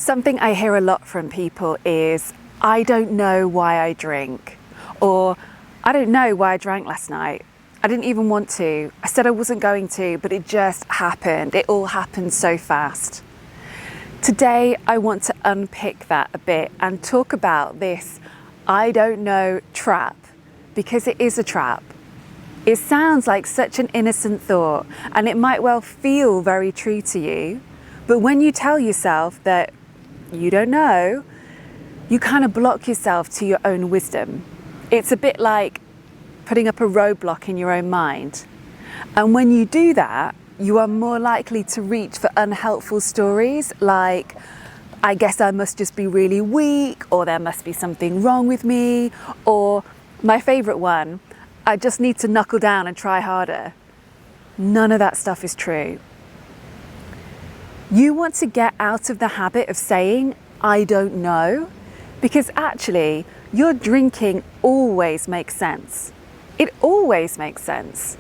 Something I hear a lot from people is, I don't know why I drink, or I don't know why I drank last night. I didn't even want to. I said I wasn't going to, but it just happened. It all happened so fast. Today, I want to unpick that a bit and talk about this I don't know trap, because it is a trap. It sounds like such an innocent thought, and it might well feel very true to you, but when you tell yourself that you don't know, you kind of block yourself to your own wisdom. It's a bit like putting up a roadblock in your own mind. And when you do that, you are more likely to reach for unhelpful stories like, I guess I must just be really weak, or there must be something wrong with me, or my favorite one, I just need to knuckle down and try harder. None of that stuff is true. You want to get out of the habit of saying, I don't know, because actually, your drinking always makes sense. It always makes sense.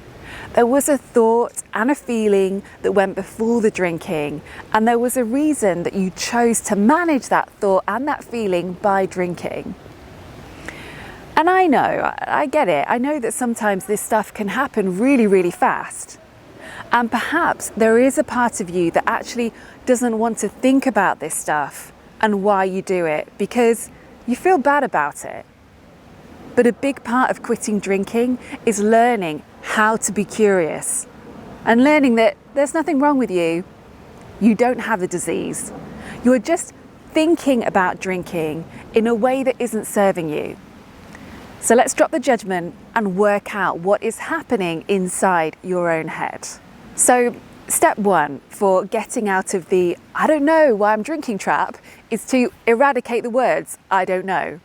There was a thought and a feeling that went before the drinking, and there was a reason that you chose to manage that thought and that feeling by drinking. And I know, I get it. I know that sometimes this stuff can happen really, really fast. And perhaps there is a part of you that actually doesn't want to think about this stuff and why you do it because you feel bad about it. But a big part of quitting drinking is learning how to be curious and learning that there's nothing wrong with you. You don't have a disease. You're just thinking about drinking in a way that isn't serving you. So let's drop the judgment and work out what is happening inside your own head. So step one for getting out of the I don't know why I'm drinking trap is to eradicate the words I don't know.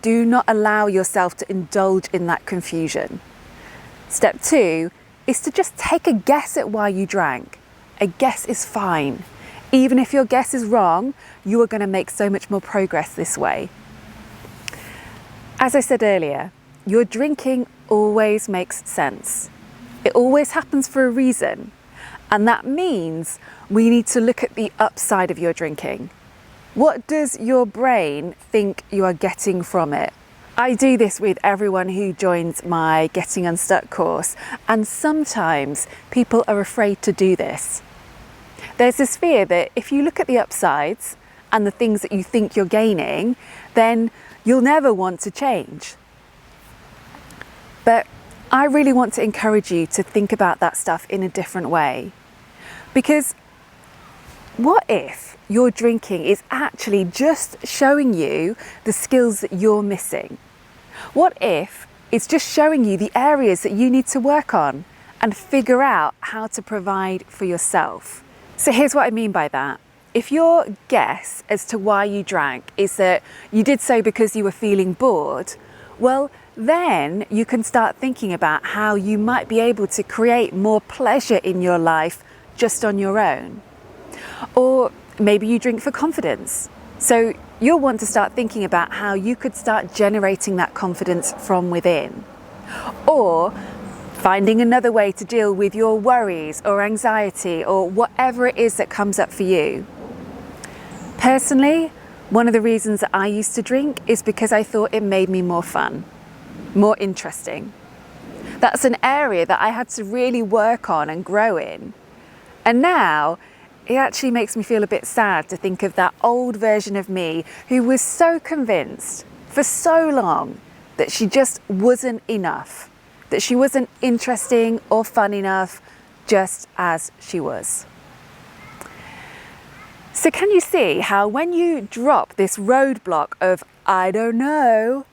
Do not allow yourself to indulge in that confusion. Step two is to just take a guess at why you drank. A guess is fine. Even if your guess is wrong, you are going to make so much more progress this way. As I said earlier, your drinking always makes sense. It always happens for a reason. And that means we need to look at the upside of your drinking. What does your brain think you are getting from it? I do this with everyone who joins my Getting Unstuck course, and sometimes people are afraid to do this. There's this fear that if you look at the upsides and the things that you think you're gaining, then you'll never want to change. But I really want to encourage you to think about that stuff in a different way. Because what if your drinking is actually just showing you the skills that you're missing? What if it's just showing you the areas that you need to work on and figure out how to provide for yourself? So here's what I mean by that. If your guess as to why you drank is that you did so because you were feeling bored, well, then you can start thinking about how you might be able to create more pleasure in your life just on your own. Or maybe you drink for confidence. So you'll want to start thinking about how you could start generating that confidence from within. Or finding another way to deal with your worries or anxiety or whatever it is that comes up for you. Personally, one of the reasons that I used to drink is because I thought it made me more fun, more interesting. That's an area that I had to really work on and grow in. And now, it actually makes me feel a bit sad to think of that old version of me who was so convinced for so long that she just wasn't enough, that she wasn't interesting or fun enough just as she was. So can you see how when you drop this roadblock of I don't know,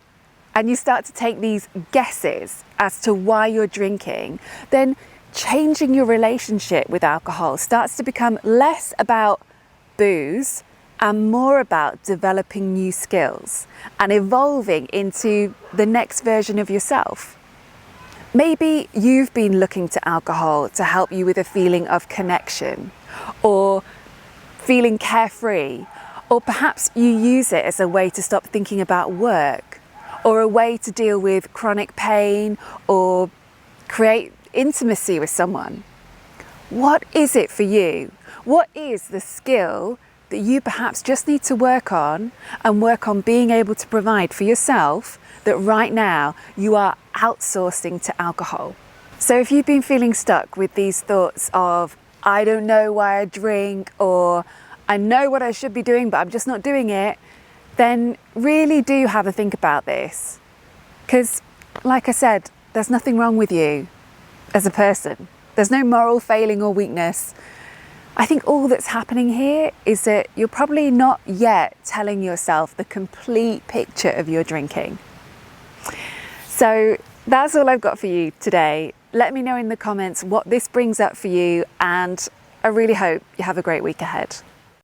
and you start to take these guesses as to why you're drinking, then changing your relationship with alcohol starts to become less about booze and more about developing new skills and evolving into the next version of yourself. Maybe you've been looking to alcohol to help you with a feeling of connection or feeling carefree, or perhaps you use it as a way to stop thinking about work, or a way to deal with chronic pain or create intimacy with someone. What is it for you? What is the skill that you perhaps just need to work on and work on being able to provide for yourself that right now you are outsourcing to alcohol. So if you've been feeling stuck with these thoughts of, I don't know why I drink, or I know what I should be doing, but I'm just not doing it, then really do have a think about this. Because, like I said, there's nothing wrong with you as a person. There's no moral failing or weakness. I think all that's happening here is that you're probably not yet telling yourself the complete picture of your drinking. So that's all I've got for you today. Let me know in the comments what this brings up for you, and I really hope you have a great week ahead.